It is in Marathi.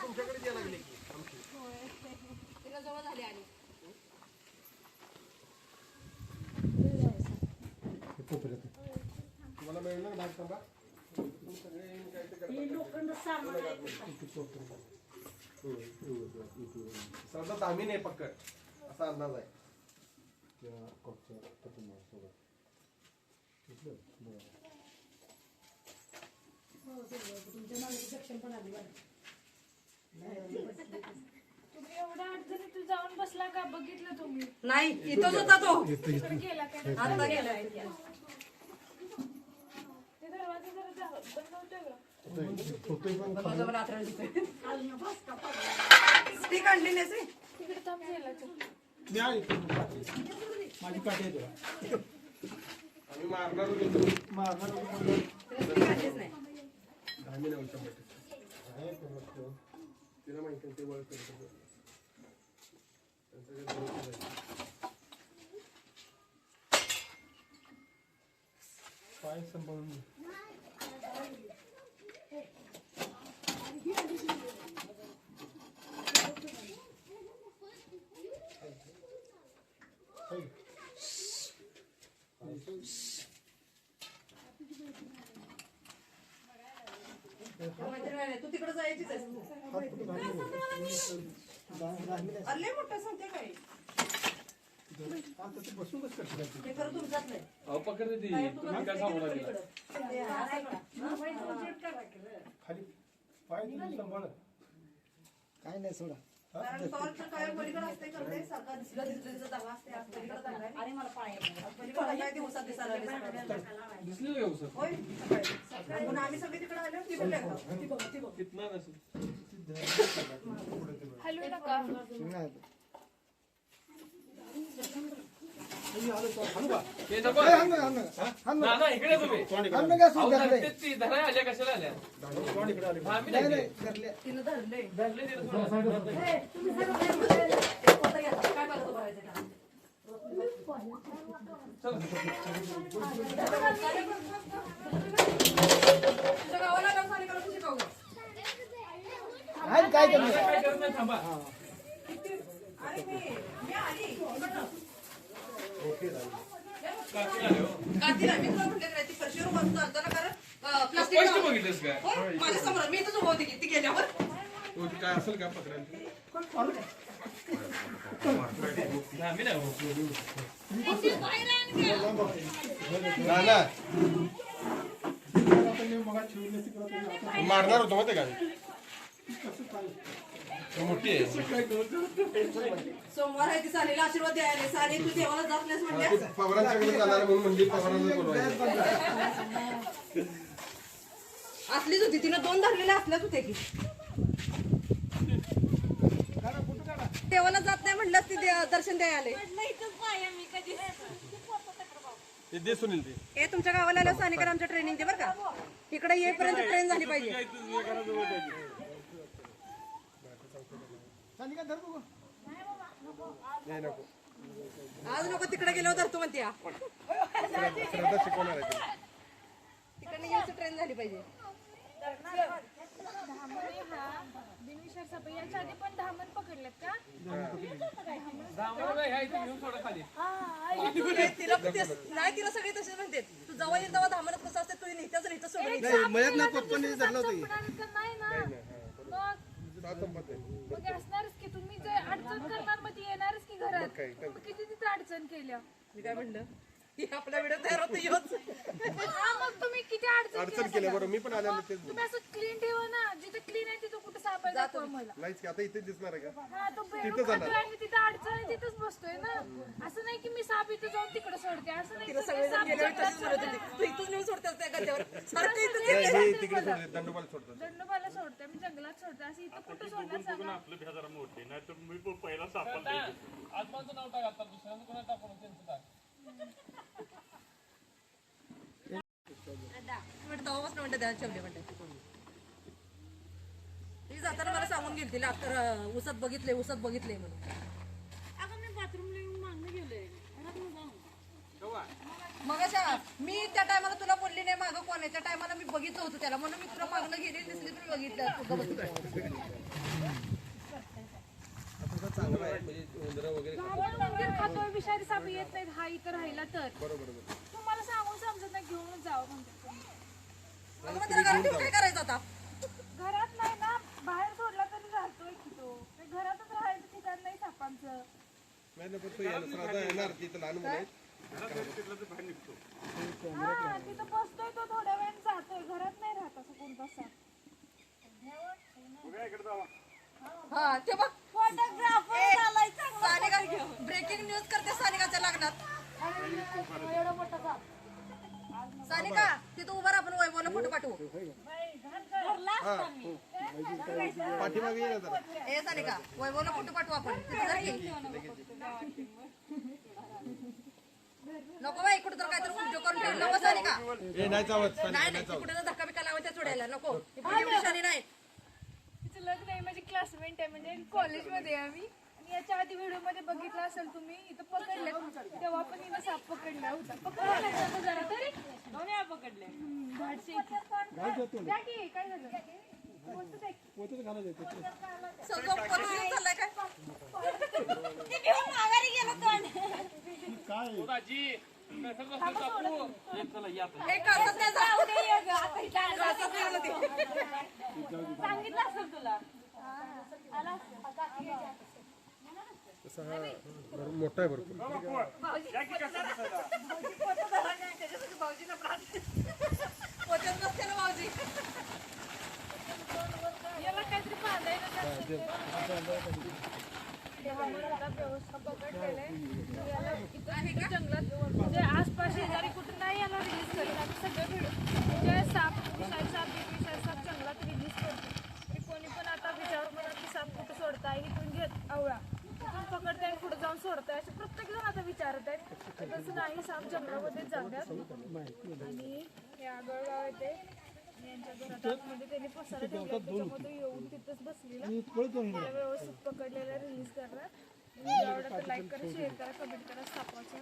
तुमच्याकडे यायला लागले की आमची तिला जवळ झाली आणि तुम्हाला मिळणार भाग सांगा समजा दामी नाही पक्कड असा अंदाज आहे तुम्ही एवढ्या अडचणीत जाऊन बसला का बघितलं तुम्ही नाही इथंच होता तो इकडे गेला काय आता गेलाय ते दरवाजा जरा बंद होतोय का स्टिक आणली नाही रे. तिकडे थांब गेला तो. माझी काठी आहे तुला आम्ही मारणार होतो स्टिक आणलीच नाही आम्ही नाही शंभर तिला माहिती ते वळ करतो पाय संभाळून तू तिकडे जायचीच आहेस अरे मोठा सांगते काय बसून कसं करते हे खरं तुमच्यात नाही पकडते ती तुम्ही काय सांगू लागला खाली पाय तुम्ही सांभाळ काय नाही सोडा कारण टॉर्च काय पलीकडे असते करते सारखा दिसलं जागा असते पलीकडे जागा आहे आणि मला पाय पलीकडे काय दिवसात दिसायला दिसले का उसर होय सकाळी म्हणून आम्ही सगळे तिकडे आले ती बोलले कितना नसेल हलवू नका ते नको ना ना इकडे तुम्ही ती धराय आल्या कशाला आल्या आम्ही नाही तिनं धरले धरले तिला थोडं तुम्ही काय बघतो करायचं तुझ्या गावाला जाऊन आणि करून शिकवू काय काय करत नाही थांबा अरे मी आली काकी आले हो कातीला मी तुला म्हटलं काय ती फरशीवर बसून चालतो ना कारण प्लास्टिक स्पष्ट बघितलंस काय होय माझ्या समोर मी इथंच उभं होती की ती गेल्यावर तो काय असेल का पकडायला आम्ही नाही मारणार होतो माहिती का मोठी आहे सोमवार आहे ती सालीला आशीर्वाद द्यायला साली तू देवाला जात नाहीस म्हणल्या पवारांच्याकडे जाणार म्हणून म्हणजे पवारांना बोलवायचं असलीच होती तिनं दोन धरलेल्या असल्याच होत्या की देवाला जात नाही म्हणलं ती दर्शन द्यायला ते दे सुनील ते हे तुमच्या गावाला आलं सानिकर आमच्या ट्रेनिंग दे बरं का इकडे येईपर्यंत ट्रेन झाली पाहिजे नाही नको आज लोक तिकडे गेलो धरतो म्हणते श्रद्धा शिकवणार आहे तिकडे यायची ट्रेन झाली पाहिजे बिनविचार सभा याच्या आधी पण धामण पकडलेत का घेऊन सोडा खाली तिला नाही तिला सगळे तसेच म्हणते तू जवळ येईल तेव्हा धामणत कसं असते तू नेत्याच नेतं सोडून नाही ना मग असणारच की तुम्ही जे अडचण करणार मग ती येणारच की घरात मग किती तिथे अडचण केल्या मी काय म्हणलं की आपला व्हिडिओ तयार होतो योच मग तुम्ही किती अडचण केल्या बरं मी पण आलेलो तेच तुम्ही असं क्लीन ठेवा ना जिथे क्लीन आहे तिथं कुठं सापड दाखवा मला नाहीच की आता इथे दिसणार आहे का हा तो बेडूक खातोय आणि तिथं अडचण आहे तिथंच बसतोय ना असं नाही की मी साप इथं जाऊन तिकडे सोडते असं नाही तिला की सगळे साप गेल्यावर जंगलात तशीच म्हणत सोडते. होती तू इथूच नेऊन सोडतेस त्या गड्यावर सारखं इथं हे तिकडे सोडले दंडोबाला सोडतात दंडोबाला सोडते मी जंगलात सोडते असं इथं कुठं सोडणार सांगा आत्माचं नाव टाक आता दुसऱ्यांचं कोणा टाकून त्यांचं टाक म्हणते त्या चवले म्हणते ती जाताना मला सांगून गेली तिला तर उसत बघितले म्हणून मग मी त्या टायमाला तुला बोलली नाही मागं कोणाच्या टायमाला मी बघितलं होतं त्याला म्हणून मी तुला मागणं गेली दिसली तुम्ही बघितलं विषारी साप येत नाहीत हा इथं राहिला तर तुम्हाला सांगून समजत नाही घेऊन जावं म्हणतात तुम्ही. मग त्याला घरात ठेवून काय करायचं आता? घरात नाही ना बाहेर सोडला तरी राहतोय की तो ते घरातच राहायचं ठिकाण नाही सापांचं. येणार तिथं लहान मुलं आहेत. हा तिथं बसतोय तो थोड्या वेळ जातोय घरात नाही राहत असं कोणता साप. हा ते बघ फोटोग्राफर झालाय सानिका ब्रेकिंग न्यूज करते सानिकाच्या लग्नात. सानिका तिथं उभा राहा आपण वैभवला फोटो पाठवू. पाठीमागे ये ना जरा. ए सानिका वैभवला फोटो पाठवू आपण तिथं जर की. नको बाई कुठं तर काहीतरी उद्योग करून ठेवलं नको सानिका. ए नाही चावत नाही नाही कुठे तर धक्का बिक्का लावायचा सोडायला नको. निशाणी नाही. तिचं लग्न आहे माझी क्लासमेट आहे म्हणजे कॉलेजमध्ये आहे आम्ही आणि याच्या आधी व्हिडिओ मध्ये बघितलं असेल तुम्ही इथं पकडले तेव्हा पण हिनं साप पकडला होता. पकडला जरा तरी दोन्ही पकडले. धाडशी द्या की काय झालं कोणतं ते? पोतच घालायचं ते. सगळं पळून चाललंय काय? ते घेऊन माघारी गेलो कोण? काय दाजी कसं बसलं टाकू? चला या आता. हे काढतात नाही जाऊ दे आता इथं काढतात नाही ते. सांगितलं असेल तुला आला तसा हा मोठा आहे भरपूर. पोचत नसते ना भाऊजी. याला काहीतरी बांधायला व्यवस्था पकडलेलं याला इथं जंगलात म्हणजे आसपास शेजारी कुठं नाही याला रिलीज करत आम्ही सगळं व्हिडिओ म्हणजे साप विषारी साप जंगलात रिलीज करतो. की कोणी पण आता विचार म्हणत की साप कुठं सोडताय इथून घेत आवळा इथून पकडताय पुढे जाऊन सोडताय असे प्रत्येक जण आता विचारत आहेत. तसं नाही साप जंगलामध्ये जातात आणि हे आगळगाव येते यांच्या घरात आतमध्ये त्यांनी पसारा ठेवला त्याच्यामध्ये येऊन तिथंच बसलेला त्याला व्यवस्थित पकडलेला रिलीज करणार. लाईक करा शेअर करा कमेंट करा सापाचं